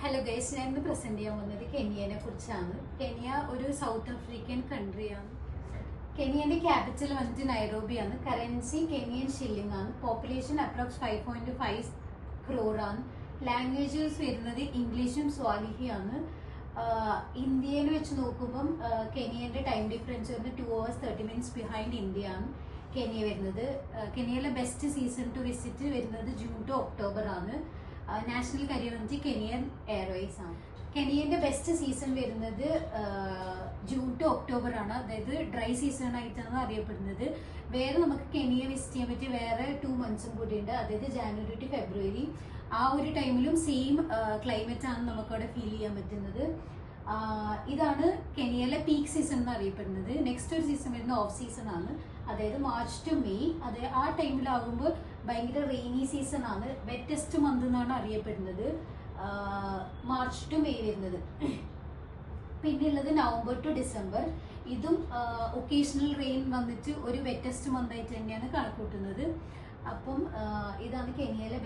Hello guys, ഞാൻ ഇന്ന് present ചെയ്യാൻ വന്നത് കെനിയനെ കുറിച്ചാണ്. കെനിയ ഒരു സൗത്ത് ആഫ്രിക്കൻ കൺട്രിയാണ്. കെനിയന്റെ ക്യാപിറ്റൽ വന്നിട്ട് നൈറോബിയാണ്. കറൻസി കെനിയൻ ഷില്ലിംഗ് ആണ്. പോപ്പുലേഷൻ അപ്രോക്സ് 5.5 crore ആണ്. ലാംഗ്വേജസ് വരുന്നത് ഇംഗ്ലീഷും സ്വാലിഹിയാണ്. ഇന്ത്യയിൽ വെച്ച് നോക്കുമ്പം കെനിയന്റെ ടൈം ഡിഫറൻസ് വരുന്നത് 2 hours 30 minutes ബിഹൈൻഡ് ഇന്ത്യ ആണ് കെനിയ വരുന്നത്. കെനിയയിലെ ബെസ്റ്റ് സീസൺ ടു വിസിറ്റ് വരുന്നത് ജൂൺ ടു ഒക്ടോബർ ആണ്. നാഷണൽ കരിയർ വന്നിട്ട് കെനിയൻ എയർവേസ് ആണ്. കെനിയന്റെ ബെസ്റ്റ് സീസൺ വരുന്നത് ജൂൺ ടു ഒക്ടോബർ ആണ്. അതായത് ഡ്രൈ സീസൺ ആയിട്ടാണ് അറിയപ്പെടുന്നത്. വേറെ നമുക്ക് കെനിയ വിസിറ്റ് ചെയ്യാൻ പറ്റിയ വേറെ 2 months കൂടി ഉണ്ട്. അതായത് ജാനുവരി ടു ഫെബ്രുവരി. ആ ഒരു ടൈമിലും സെയിം ക്ലൈമറ്റ് ആണ് നമുക്കവിടെ ഫീൽ ചെയ്യാൻ പറ്റുന്നത്. ഇതാണ് കെനിയയിലെ പീക്ക് സീസൺ എന്ന് അറിയപ്പെടുന്നത്. നെക്സ്റ്റ് ഒരു സീസൺ വരുന്ന ഓഫ് സീസൺ ആണ്. അതായത് മാർച്ച് ടു മെയ്. അത് ആ ടൈമിലാകുമ്പോൾ ഭയങ്കര റെയിനി സീസൺ ആണ്. വെറ്റസ്റ്റ് മന്ത് എന്നാണ് അറിയപ്പെടുന്നത് മാർച്ച് ടു മെയ് വരുന്നത്. പിന്നെയുള്ളത് നവംബർ ടു ഡിസംബർ. ഇതും ഒക്കേഷണൽ റെയിൻ വന്നിട്ട് ഒരു വെറ്റസ്റ്റ് മന്ത് ആയിട്ട് തന്നെയാണ് കണക്കൂട്ടുന്നത്. അപ്പം ഇതാണ് കെനിയയിലെ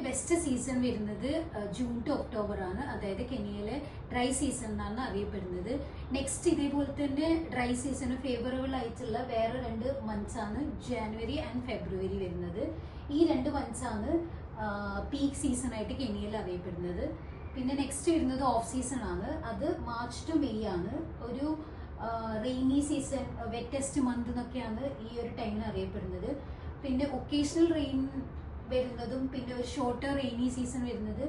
ബെസ്റ്റ് സീസൺ വരുന്നത് ജൂൺ ടു ഒക്ടോബർ ആണ്. അതായത് കെനിയയിലെ ഡ്രൈ സീസൺ എന്നാണ് അറിയപ്പെടുന്നത്. നെക്സ്റ്റ് ഇതേപോലെ തന്നെ ഡ്രൈ സീസണ് ഫേവറബിൾ ആയിട്ടുള്ള വേറെ 2 months ആണ് ജാനുവരി ആൻഡ് ഫെബ്രുവരി വരുന്നത്. ഈ 2 months ആണ് പീക്ക് സീസൺ ആയിട്ട് കെനിയയിൽ അറിയപ്പെടുന്നത്. പിന്നെ നെക്സ്റ്റ് വരുന്നത് ഓഫ് സീസൺ ആണ്. അത് മാർച്ച് ടു മെയ് ആണ്. ഒരു റെയിനി സീസൺ, വെറ്റസ്റ്റ് മന്ത് എന്നൊക്കെയാണ് ഈ ഒരു ടൈമിൽ അറിയപ്പെടുന്നത്. പിന്നെ ഒക്കേഷണൽ റെയിൻ വരുന്നതും പിന്നെ ഒരു ഷോർട്ടർ റെയിനി സീസൺ വരുന്നത്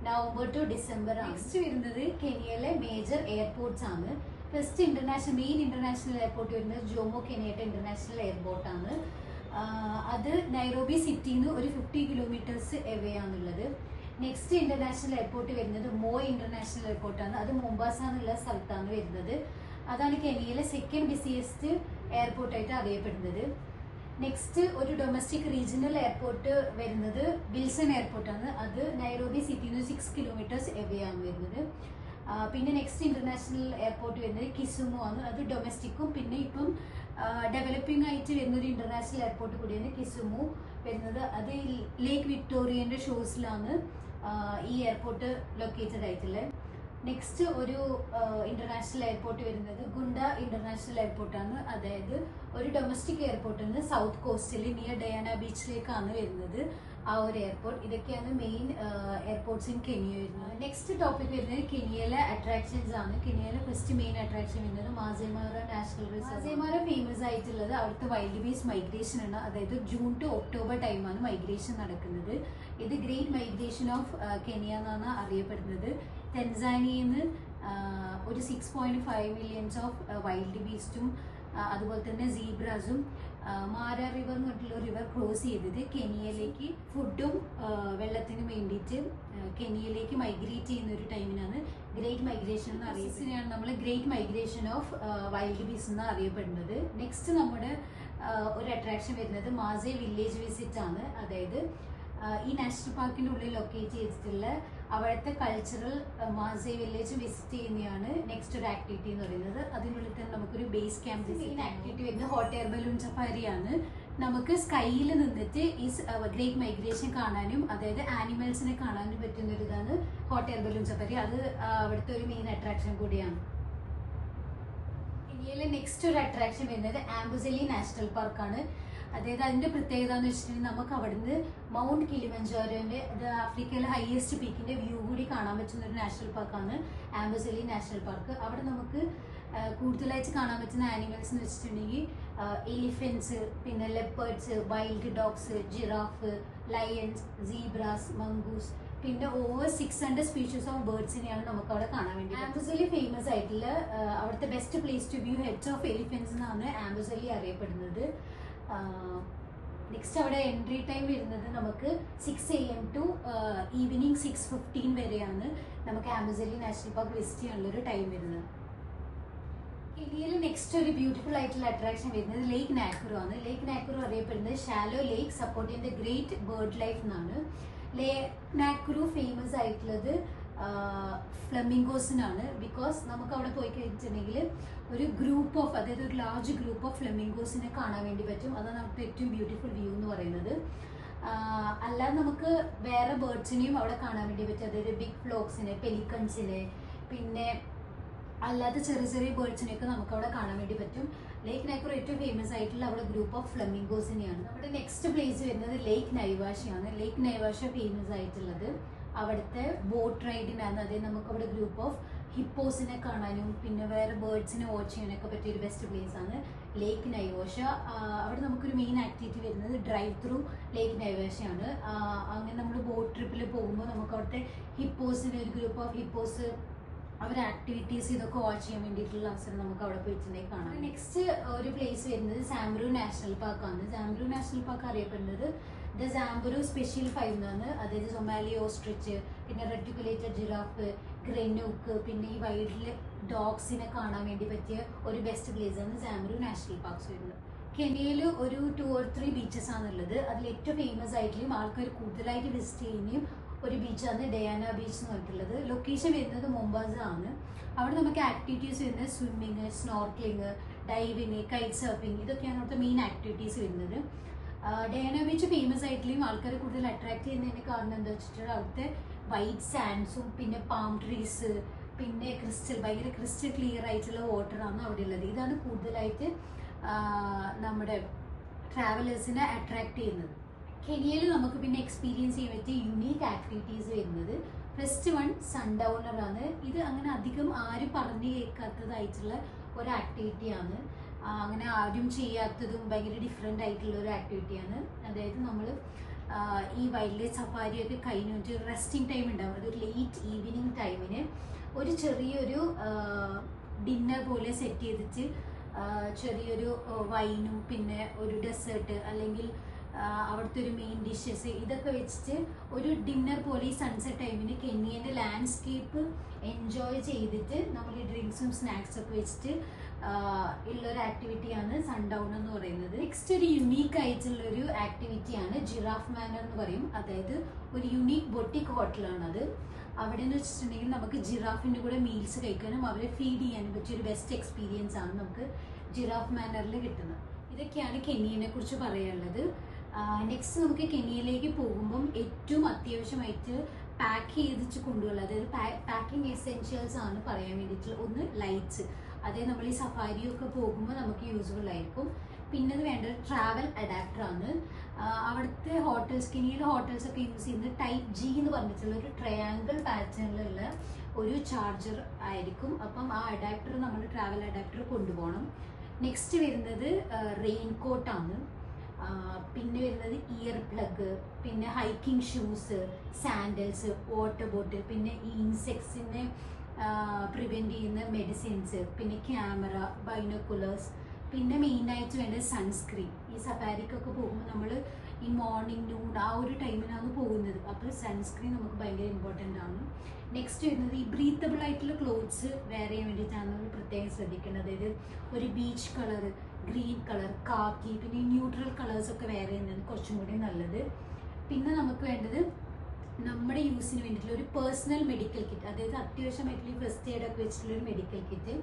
നവംബർ ടു ഡിസംബർ ആണ്. നെക്സ്റ്റ് വരുന്നത് കെനിയയിലെ മേജർ എയർപോർട്ട്സ് ആണ്. ഫസ്റ്റ് മെയിൻ ഇന്റർനാഷണൽ എയർപോർട്ട് വരുന്നത് ജോമോ കെനിയട്ട ഇന്റർനാഷണൽ എയർപോർട്ട് ആണ്. അത് നൈറോബി സിറ്റിന്ന് ഒരു 50 kilometers എവേ ആണുള്ളത്. നെക്സ്റ്റ് ഇന്റർനാഷണൽ എയർപോർട്ട് വരുന്നത് മോയ് ഇന്റർനാഷണൽ എയർപോർട്ട് ആണ്. അത് മൊംബാസ എന്നുള്ള സ്ഥലത്താണ് വരുന്നത്. അതാണ് കെനിയയിലെ സെക്കൻഡ് ബിസിയസ്റ്റ് എയർപോർട്ടായിട്ട് അറിയപ്പെടുന്നത്. നെക്സ്റ്റ് ഒരു ഡൊമസ്റ്റിക് റീജിയണൽ എയർപോർട്ട് വരുന്നത് വിൽസൺ എയർപോർട്ടാണ്. അത് നൈറോബി സിറ്റിന്ന് 6 kilometers എവേ ആണ് വരുന്നത്. പിന്നെ നെക്സ്റ്റ് ഇന്റർനാഷണൽ എയർപോർട്ട് വരുന്നത് കിസുമു ആണ്. അത് ഡൊമസ്റ്റിക്കും പിന്നെ ഇപ്പം ഡെവലപ്പിംഗ് ആയിട്ട് വരുന്ന ഒരു ഇന്റർനാഷണൽ എയർപോർട്ട് കൂടിയാണ് കിസുമു വരുന്നത്. അത് ലേക്ക് വിക്ടോറിയന്റെ ഷോസിലാണ് ഈ എയർപോർട്ട് ലൊക്കേറ്റഡ് ആയിട്ടുള്ളത്. നെക്സ്റ്റ് ഒരു ഇന്റർനാഷണൽ എയർപോർട്ട് വരുന്നത് ഗുണ്ട ഇന്റർനാഷണൽ എയർപോർട്ടാണ്. അതായത് ഒരു ഡൊമസ്റ്റിക് എയർപോർട്ടാണ്. സൗത്ത് കോസ്റ്റിൽ നിയർ ഡയാന ബീച്ചിലേക്കാണ് വരുന്നത് ആ ഒരു എയർപോർട്ട്. ഇതൊക്കെയാണ് മെയിൻ എയർപോർട്ട്സ് ഇൻ കെനിയ വരുന്നത്. നെക്സ്റ്റ് ടോപ്പിക് വരുന്നത് കെനിയയിലെ അട്രാക്ഷൻസ് ആണ്. കെനിയയിലെ ഫസ്റ്റ് മെയിൻ അട്രാക്ഷൻ വരുന്നത് മാസൈമാര നാഷണൽ റിസർവ്. മാസൈമാര ഫേമസ് ആയിട്ടുള്ളത് അവിടുത്തെ വൈൽഡ് ബീസ് മൈഗ്രേഷൻ ആണ്. അതായത് ജൂൺ ടു ഒക്ടോബർ ടൈമാണ് മൈഗ്രേഷൻ നടക്കുന്നത്. ഇത് ഗ്രേറ്റ് മൈഗ്രേഷൻ ഓഫ് കെനിയ എന്നാണ് അറിയപ്പെടുന്നത്. തെൻസാനിയന്ന് ഒരു 6.5 million ഓഫ് വൈൽഡ് ബീസ്റ്റും അതുപോലെ തന്നെ സീബ്രാസും മാര റിവർ എന്ന് പറഞ്ഞിട്ടുള്ള റിവർ ക്രോസ് ചെയ്തത് കെനിയയിലേക്ക് ഫുഡും വെള്ളത്തിനും വേണ്ടിയിട്ട് കെനിയയിലേക്ക് മൈഗ്രേറ്റ് ചെയ്യുന്ന ഒരു ടൈമിനാണ് ഗ്രേറ്റ് മൈഗ്രേഷൻ എന്ന് അറിയുന്നതിനാണ് നമ്മൾ ഗ്രേറ്റ് മൈഗ്രേഷൻ ഓഫ് വൈൽഡ് ബീസ് എന്ന് അറിയപ്പെടുന്നത്. നെക്സ്റ്റ് നമ്മുടെ ഒരു അട്രാക്ഷൻ വരുന്നത് മാസേ വില്ലേജ് വിസിറ്റ് ആണ്. അതായത് ഈ നാഷണൽ പാർക്കിന്റെ ഉള്ളിൽ ലൊക്കേറ്റ് ചെയ്തിട്ടുള്ള അവിടുത്തെ കൾച്ചറൽ മാസേ വില്ലേജ് വിസിറ്റ് ചെയ്യുന്നതാണ് നെക്സ്റ്റ് ഒരു ആക്ടിവിറ്റി എന്ന് പറയുന്നത്. അതിനുള്ളിൽ തന്നെ നമുക്കൊരു ബേസ് ക്യാമ്പ് ആക്ടിവിറ്റി വരുന്നത് ഹോട്ട് എയർ ബലൂൺ സഫാരിയാണ്. നമുക്ക് സ്കൈയിൽ നിന്നിട്ട് ഈ ഗ്രേറ്റ് മൈഗ്രേഷൻ കാണാനും അതായത് ആനിമൽസിനെ കാണാനും പറ്റുന്ന ഒരു ഇതാണ് ഹോട്ട് എയർ ബലൂൺ സഫാരി. അത് അവിടുത്തെ ഒരു മെയിൻ അട്രാക്ഷൻ കൂടിയാണ്. ഇന്ത്യയിലെ നെക്സ്റ്റ് ഒരു അട്രാക്ഷൻ വരുന്നത് ആംബുസെലി നാഷണൽ പാർക്കാണ്. അതായത് അതിന്റെ പ്രത്യേകത എന്ന് വെച്ചിട്ടുണ്ടെങ്കിൽ നമുക്ക് അവിടുന്ന് മൗണ്ട് കിളിമഞ്ചാരോന്റെ ആഫ്രിക്കയിലെ ഹയസ്റ്റ് പീക്കിന്റെ വ്യൂ കൂടി കാണാൻ പറ്റുന്ന ഒരു നാഷണൽ പാർക്കാണ് ആംബുസെലി നാഷണൽ പാർക്ക്. അവിടെ നമുക്ക് കൂടുതലായിട്ട് കാണാൻ പറ്റുന്ന ആനിമൽസ് എന്ന് വെച്ചിട്ടുണ്ടെങ്കിൽ എലിഫന്റ്സ്, പിന്നെ leopards, wild dogs, giraffe, lions, zebras, mongoose, പിന്നെ ഓവർ 600 സ്പീഷീസ് ഓഫ് ബേർഡ്സിനെയാണ് നമുക്ക് അവിടെ കാണാൻ വേണ്ടി. ആംബുസെലി ഫേമസ് ആയിട്ടുള്ള അവിടുത്തെ best place to view herds of elephants എന്നാണ് ആംബുസെലി അറിയപ്പെടുന്നത്. നെക്സ്റ്റ് അവിടെ എൻട്രി ടൈം വരുന്നത് നമുക്ക് 6 AM ടു ഈവനിങ് 6:15 വരെയാണ് നമുക്ക് ആംബുസെലി നാഷണൽ പാർക്ക് വിസിറ്റ് ചെയ്യാനുള്ള ഒരു ടൈം വരുന്നത്. ഇന്ത്യയിൽ നെക്സ്റ്റ് ഒരു ബ്യൂട്ടിഫുൾ ആയിട്ടുള്ള അട്രാക്ഷൻ വരുന്നത് ലേക്ക് നാക്കുറു ആണ്. ലേക്ക് നാക്കുറു അറിയപ്പെടുന്നത് shallow lake supporting the great bird life എന്നാണ്. ലേക്ക് നാക്കുറു ഫേമസ് ആയിട്ടുള്ളത് ഫ്ലെമിംഗോസിനാണ്. ബിക്കോസ് നമുക്ക് അവിടെ പോയി കഴിഞ്ഞിട്ടുണ്ടെങ്കിൽ ഒരു ഗ്രൂപ്പ് ഓഫ് അതായത് ഒരു ലാർജ് ഗ്രൂപ്പ് ഓഫ് ഫ്ലെമിംഗോസിനെ കാണാൻ വേണ്ടി പറ്റും. അതാണ് അവിടുത്തെ ഏറ്റവും ബ്യൂട്ടിഫുൾ വ്യൂ എന്ന് പറയുന്നത്. അല്ലാതെ നമുക്ക് വേറെ ബേർഡ്സിനെയും അവിടെ കാണാൻ വേണ്ടി പറ്റും. അതായത് ബിഗ് ഫ്ലോക്സിനെ, പെലിക്കൺസിനെ, പിന്നെ അല്ലാതെ ചെറിയ ചെറിയ ബേർഡ്സിനെയൊക്കെ നമുക്ക് അവിടെ കാണാൻ വേണ്ടി പറ്റും. ലേക്ക് നൈക്രോ ഏറ്റവും ഫേമസ് ആയിട്ടുള്ള അവിടെ ഗ്രൂപ്പ് ഓഫ് ഫ്ലമിംഗോസിനെയാണ്. നമ്മുടെ നെക്സ്റ്റ് പ്ലേസ് വരുന്നത് ലേക്ക് നൈവാഷയാണ്. ലേക്ക് നൈവാഷ ഫേമസ് ആയിട്ടുള്ളത് അവിടുത്തെ ബോട്ട് റൈഡിനാണ്. അതായത് നമുക്ക് അവിടെ ഗ്രൂപ്പ് ഓഫ് ഹിപ്പോസിനെ കാണാനും പിന്നെ വേറെ ബേർഡ്സിനെ വാച്ച് ചെയ്യാനൊക്കെ പറ്റിയ ഒരു ബെസ്റ്റ് പ്ലേസ് ആണ് ലേക്ക് നൈവാഷ. അവിടെ നമുക്കൊരു മെയിൻ ആക്ടിവിറ്റി വരുന്നത് ഡ്രൈവ് ത്രൂ ലേക്ക് നൈവാഷയാണ്. അങ്ങനെ നമ്മൾ ബോട്ട് ട്രിപ്പിൽ പോകുമ്പോൾ നമുക്ക് അവിടുത്തെ ഹിപ്പോസിന് ഒരു ഗ്രൂപ്പ് ഓഫ് ഹിപ്പോസ് അവരുടെ ആക്ടിവിറ്റീസ് ഇതൊക്കെ വാച്ച് ചെയ്യാൻ വേണ്ടിയിട്ടുള്ള അവസരം നമുക്ക് അവിടെ പോയിട്ടുണ്ടെങ്കിൽ കാണാം. നെക്സ്റ്റ് ഒരു പ്ലേസ് വരുന്നത് സാംബ്രു നാഷണൽ പാർക്കാണ്. സാംബ്രു നാഷണൽ പാർക്ക് അറിയപ്പെടുന്നത് ദ സാംബ്രു സ്പെഷ്യൽ 5 എന്നാണ്. അതായത് സൊമാലി ഓസ്ട്രിച്ച്, പിന്നെ റെറ്റിക്കുലേറ്റഡ് ജിറാഫ്, ഗ്രെനൂക്ക്, പിന്നെ ഈ വൈൽഡ് ഡോഗ്സിനെ കാണാൻ വേണ്ടി പറ്റിയ ഒരു ബെസ്റ്റ് പ്ലേസ് ആണ് സാംബ്രു നാഷണൽ പാർക്സ് വരുന്നത്. കെനിയയിൽ ഒരു 2 or 3 ബീച്ചസ് ആണുള്ളത്. അതിൽ ഏറ്റവും ഫേമസ് ആയിട്ടും ആൾക്കാർ കൂടുതലായിട്ട് വിസിറ്റ് ചെയ്യുകയും ഒരു ബീച്ചാണ് ഡയാന ബീച്ച് എന്ന് പറഞ്ഞിട്ടുള്ളത്. ലൊക്കേഷൻ വരുന്നത് മൊംബാസ ആണ്. അവിടെ നമുക്ക് ആക്ടിവിറ്റീസ് വരുന്നത് swimming, snorkelling, diving, KITE surfing, ഇതൊക്കെയാണ് അവിടുത്തെ മെയിൻ ആക്ടിവിറ്റീസ് വരുന്നത്. ഡയാന ബീച്ച് ഫേമസ് ആയിട്ടും ആൾക്കാർ കൂടുതൽ അട്രാക്ട് ചെയ്യുന്നതിന് കാരണം എന്താ വെച്ചിട്ടുണ്ടെങ്കിൽ അവിടുത്തെ വൈറ്റ് സാൻഡ്സും പിന്നെ പാം ട്രീസ്, പിന്നെ ഭയങ്കര ക്രിസ്റ്റൽ ക്ലിയർ ആയിട്ടുള്ള വാട്ടറാണ് അവിടെ ഉള്ളത്. ഇതാണ് കൂടുതലായിട്ട് നമ്മുടെ ട്രാവലേഴ്സിനെ അട്രാക്ട് ചെയ്യുന്നത്. കെനിയയിൽ നമുക്ക് പിന്നെ എക്സ്പീരിയൻസ് ചെയ്യാൻ പറ്റിയ യുണീക്ക് ആക്ടിവിറ്റീസ് വരുന്നത് ഫസ്റ്റ് വൺ സൺഡൗണർ ആണ്. ഇത് അങ്ങനെ അധികം ആരും പറഞ്ഞു കേൾക്കാത്തതായിട്ടുള്ള ഒരു ആക്ടിവിറ്റിയാണ്. അങ്ങനെ ആരും ചെയ്യാത്തതും ഭയങ്കര ഡിഫറെൻ്റ് ആയിട്ടുള്ള ഒരു ആക്ടിവിറ്റിയാണ്. അതായത് നമ്മൾ ഈ വൈൽഡ് ലൈഫ് സഫാരിയൊക്കെ കഴിഞ്ഞിട്ട് റെസ്റ്റിംഗ് ടൈം ഉണ്ടാവും. അതൊരു ലേറ്റ് ഈവനിങ് ടൈമിന് ഒരു ചെറിയൊരു ഡിന്നർ പോലെ സെറ്റ് ചെയ്തിട്ട് ചെറിയൊരു വൈനും പിന്നെ ഒരു ഡെസേർട്ട് അല്ലെങ്കിൽ അവിടുത്തെ ഒരു മെയിൻ ഡിഷസ് ഇതൊക്കെ വെച്ചിട്ട് ഒരു ഡിന്നർ പോലെ ഈ സൺസെറ്റ് ടൈമിന് കെനിയൻ്റെ ലാൻഡ്സ്കേപ്പ് എൻജോയ് ചെയ്തിട്ട് നമ്മൾ ഈ ഡ്രിങ്ക്സും സ്നാക്സും ഒക്കെ വെച്ചിട്ട് ഉള്ളൊരു ആക്ടിവിറ്റിയാണ് സൺഡൗൺ എന്ന് പറയുന്നത്. നെക്സ്റ്റ് ഒരു യുണീക്ക് ആയിട്ടുള്ളൊരു ആക്ടിവിറ്റിയാണ് ജിറാഫ് മാനർ എന്ന് പറയും. അതായത് ഒരു യുണീക്ക് ബൊട്ടിക് ഹോട്ടലാണ് അത്. അവിടെ എന്ന് വെച്ചിട്ടുണ്ടെങ്കിൽ നമുക്ക് ജിറാഫിൻ്റെ കൂടെ മീൽസ് കഴിക്കാനും അവരെ ഫീഡ് ചെയ്യാനും പറ്റിയ ഒരു ബെസ്റ്റ് എക്സ്പീരിയൻസ് ആണ് നമുക്ക് ജിറാഫ് മാനറിൽ കിട്ടുന്നത്. ഇതൊക്കെയാണ് കെനിയനെ കുറിച്ച് പറയാനുള്ളത്. നെക്സ്റ്റ് നമുക്ക് കെനിയയിലേക്ക് പോകുമ്പം ഏറ്റവും അത്യാവശ്യമായിട്ട് പാക്ക് ചെയ്തിട്ട് കൊണ്ടുപോകുക, അതായത് പാക്കിംഗ് എസെൻഷ്യൽസ് ആണ് പറയാൻ വേണ്ടിയിട്ടുള്ള ഒന്ന് ലൈറ്റ്സ്. അതായത് നമ്മൾ ഈ സഫാരിയൊക്കെ പോകുമ്പോൾ നമുക്ക് യൂസ്ഫുൾ ആയിരിക്കും. പിന്നെ അത് വേണ്ടത് ട്രാവൽ അഡാപ്റ്റർ ആണ്. അവിടുത്തെ ഹോട്ടൽസ്, കെനിയയിലെ ഹോട്ടൽസ് ഒക്കെ യൂസ് ചെയ്യുന്നത് ടൈപ്പ് ജി എന്ന് പറഞ്ഞിട്ടുള്ള ഒരു ട്രയാങ്കിൾ പാറ്റേണിലുള്ള ഒരു ചാർജർ ആയിരിക്കും. അപ്പം ആ അഡാപ്റ്റർ നമ്മൾ ട്രാവൽ അഡാപ്റ്റർ കൊണ്ടുപോകണം. നെക്സ്റ്റ് വരുന്നത് റെയിൻ കോട്ടാണ്. പിന്നെ വരുന്നത് ഇയർ പ്ലഗ്, പിന്നെ hiking shoes, sandals, water bottle, പിന്നെ ഈ ഇൻസെക്ട്സിനെ പ്രിവെൻറ്റ് ചെയ്യുന്ന മെഡിസിൻസ്, പിന്നെ ക്യാമറ, ബൈനോക്കുലേഴ്സ്, പിന്നെ മെയിനായിട്ട് വേണ്ടത് സൺസ്ക്രീൻ. ഈ സഫാരിക്കൊക്കെ പോകുമ്പോൾ നമ്മൾ ഈ മോർണിംഗ് നൂൺ ആ ഒരു ടൈമിനാണ് പോകുന്നത്. അപ്പോൾ സൺസ്ക്രീൻ നമുക്ക് ഭയങ്കര ഇമ്പോർട്ടൻ്റ് ആണ്. നെക്സ്റ്റ് വരുന്നത് ഈ ബ്രീത്തബിൾ ആയിട്ടുള്ള ക്ലോത്ത്സ് വെയർ ചെയ്യാൻ വേണ്ടിയിട്ടാണ് നമ്മൾ പ്രത്യേകം ശ്രദ്ധിക്കേണ്ടത്. അതായത് ഒരു ബീച്ച് കളർ, ഗ്രീൻ കളർ, കാക്കി, പിന്നെ ന്യൂട്രൽ കളേഴ്സൊക്കെ വെയർ ചെയ്യുന്നത് കുറച്ചും കൂടി നല്ലത്. പിന്നെ നമുക്ക് വേണ്ടത് നമ്മുടെ യൂസിന് വേണ്ടിയിട്ടുള്ള ഒരു പേഴ്സണൽ മെഡിക്കൽ കിറ്റ്, അതായത് അത്യാവശ്യമായിട്ടുള്ള ഫസ്റ്റ് എയ്ഡ് ഒക്കെ വെച്ചിട്ടുള്ളൊരു മെഡിക്കൽ കിറ്റ്.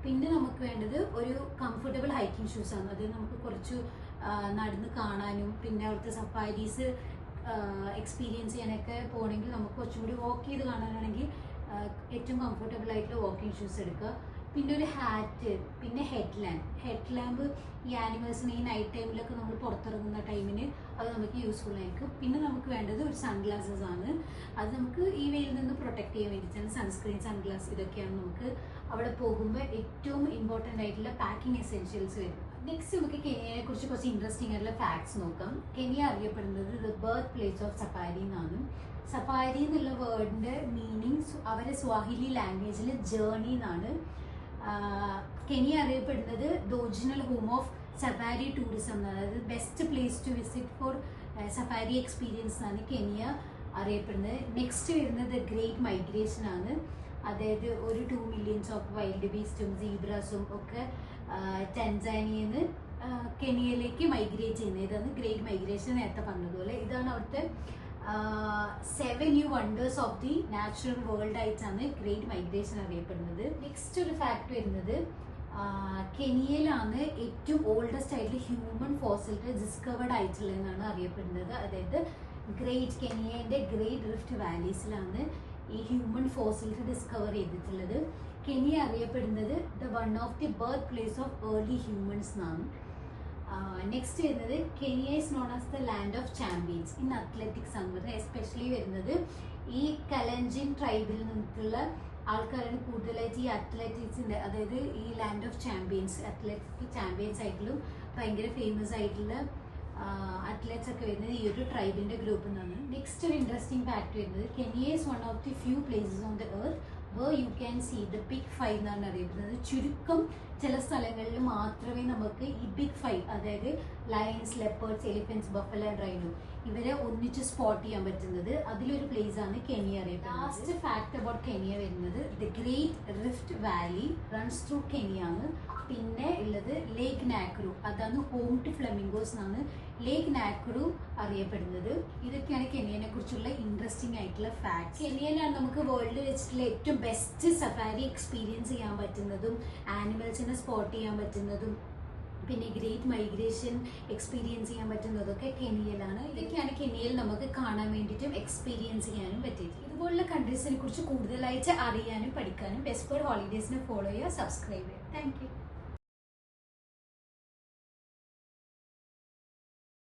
പിന്നെ നമുക്ക് വേണ്ടത് ഒരു കംഫർട്ടബിൾ ഹൈക്കിംഗ് ഷൂസാണ്. അത് നമുക്ക് കുറച്ച് നടന്ന് കാണാനും പിന്നെ അവിടുത്തെ സഫാരീസ് എക്സ്പീരിയൻസ് ചെയ്യാനൊക്കെ പോകണമെങ്കിൽ നമുക്ക് കുറച്ചും കൂടി വാക്ക് ചെയ്ത് കാണാനാണെങ്കിൽ ഏറ്റവും കംഫർട്ടബിൾ ആയിട്ടുള്ള വാക്കിംഗ് ഷൂസ് എടുക്കുക. പിന്നെ ഒരു ഹാറ്റ്, പിന്നെ ഹെഡ് ലാമ്പ് ഈ ആനിമൽസിന് ഈ നൈറ്റ് ടൈമിലൊക്കെ നമ്മൾ പുറത്തിറങ്ങുന്ന ടൈമിന് അത് നമുക്ക് യൂസ്ഫുൾ ആയിരിക്കും. പിന്നെ നമുക്ക് വേണ്ടത് ഒരു സൺഗ്ലാസസ് ആണ്. അത് നമുക്ക് ഈ വെയിലിൽ നിന്ന് പ്രൊട്ടക്ട് ചെയ്യാൻ വേണ്ടിയിട്ടാണ് സൺസ്ക്രീൻ, സൺഗ്ലാസ്, ഇതൊക്കെയാണ് നമുക്ക് അവിടെ പോകുമ്പോൾ ഏറ്റവും ഇമ്പോർട്ടൻ്റ് ആയിട്ടുള്ള പാക്കിംഗ് എസെൻഷ്യൽസ് വരും. നെക്സ്റ്റ് നമുക്ക് കെനിയയെ കുറിച്ച് കുറച്ച് ഇൻട്രസ്റ്റിംഗ് ആയിട്ടുള്ള ഫാക്ട്സ് നോക്കാം. കെനിയ അറിയപ്പെടുന്നത് the birth place of safari എന്നാണ്. സഫാരി എന്നുള്ള വേർഡിൻ്റെ മീനിങ് അവരെ സ്വാഹിലി ലാംഗ്വേജിൽ ജേർണി എന്നാണ്. കെനിയ അറിയപ്പെടുന്നത് the original home of safari tourism എന്നാണ്. അതായത് best place to visit for safari experience ആണ് കെനിയ അറിയപ്പെടുന്നത്. നെക്സ്റ്റ് വരുന്നത് ഗ്രേറ്റ് മൈഗ്രേഷൻ ആണ്. അതായത് ഒരു 2 million ഓഫ് വൈൽഡ് ബീസ്റ്റും സീബ്രാസും ഒക്കെ ടാൻസാനിയയിൽ നിന്ന് കെനിയയിലേക്ക് മൈഗ്രേറ്റ് ചെയ്യുന്നത്. ഇതാണ് ഗ്രേറ്റ് മൈഗ്രേഷൻ. നേരത്തെ പറഞ്ഞതുപോലെ ഇതാണ് അവിടുത്തെ 7 new wonders of the natural world ആയിട്ടാണ് ഗ്രേറ്റ് മൈഗ്രേഷൻ അറിയപ്പെടുന്നത്. നെക്സ്റ്റ് ഒരു ഫാക്ട് വരുന്നത് കെനിയയിലാണ് ഏറ്റവും ഓൾഡസ്റ്റ് ആയിട്ടുള്ള ഹ്യൂമൻ ഫോസിലിറ്റി ഡിസ്കവേർഡ് ആയിട്ടുള്ളതെന്നാണ് അറിയപ്പെടുന്നത്. അതായത് കെനിയയുടെ ഗ്രേറ്റ് റിഫ്റ്റ് വാലീസിലാണ് ഈ ഹ്യൂമൻ ഫോസിലിറ്റി ഡിസ്കവർ ചെയ്തിട്ടുള്ളത്. കെനിയ അറിയപ്പെടുന്നത് one of the birth place of early humans എന്നാണ്. നെക്സ്റ്റ് വരുന്നത് Kenya is known as the land of champions in athletics ആണ് പറയുന്നത്. എസ്പെഷ്യലി വരുന്നത് ഈ കലഞ്ചിൻ ട്രൈബിൽ നിന്നുള്ള ആൾക്കാരാണ് കൂടുതലായിട്ട് ഈ അത്ലറ്റിക്സിൻ്റെ, അതായത് ഈ land of champions, athletic champions ആയിട്ടുള്ള ഭയങ്കര ഫേമസ് ആയിട്ടുള്ള അത്ലറ്റ്സ് ഒക്കെ വരുന്നത് ഈ ഒരു ട്രൈബിൻ്റെ ഗ്രൂപ്പിൽ നിന്നാണ്. നെക്സ്റ്റ് ഒരു ഇൻട്രസ്റ്റിംഗ് ഫാക്ട് വരുന്നത് Kenya is one of the few places on the earth where you can see the big five എന്നാണ് അറിയപ്പെടുന്നത്. ചുരുക്കം ചില സ്ഥലങ്ങളിൽ മാത്രമേ നമുക്ക് ഈ ബിഗ് ഫൈവ്, അതായത് lions, leopards, elephants, buffalo and rhino ഇവരെ ഒന്നിച്ച് സ്പോട്ട് ചെയ്യാൻ പറ്റുന്നത്. അതിലൊരു പ്ലേസ് ആണ് കെനിയ അറിയപ്പെടുന്നത്. ലാസ്റ്റ് ഫാക്ട് അബൌട്ട് കെനിയ വരുന്നത് the great rift Valley runs through Kenya ആണ്. പിന്നെ ഉള്ളത് ലേക്ക് നാക്രു, അതാണ് ഹോം ടു ഫ്ലെമിംഗോസ് എന്നാണ് ലേക്ക് നാക്രു അറിയപ്പെടുന്നത്. ഇതൊക്കെയാണ് കെനിയനെ കുറിച്ചുള്ള ഇൻട്രസ്റ്റിംഗ് ആയിട്ടുള്ള ഫാക്ട്സ്. കെനിയയിലാണ് നമുക്ക് വേൾഡിൽ വെച്ചിട്ടുള്ള ഏറ്റവും ബെസ്റ്റ് സഫാരി എക്സ്പീരിയൻസ് ചെയ്യാൻ പറ്റുന്നതും ആനിമൽസിനെ സ്പോട്ട് ചെയ്യാൻ പറ്റുന്നതും പിന്നെ ഗ്രേറ്റ് മൈഗ്രേഷൻ എക്സ്പീരിയൻസ് ചെയ്യാൻ പറ്റുന്നതൊക്കെ കെനിയയിലാണ്. ഇതൊക്കെയാണ് കെനിയയിൽ നമുക്ക് കാണാൻ വേണ്ടിയിട്ടും എക്സ്പീരിയൻസ് ചെയ്യാനും പറ്റിയിട്ട്. ഇതുപോലുള്ള കൺട്രീസിനെ കുറിച്ച് കൂടുതലായിട്ട് അറിയാനും പഠിക്കാനും ബെസ്റ്റ് ബേർഡ് ഹോളിഡേയ്സിനെ ഫോളോ ചെയ്യുക, സബ്സ്ക്രൈബ് ചെയ്യുക. Thank you.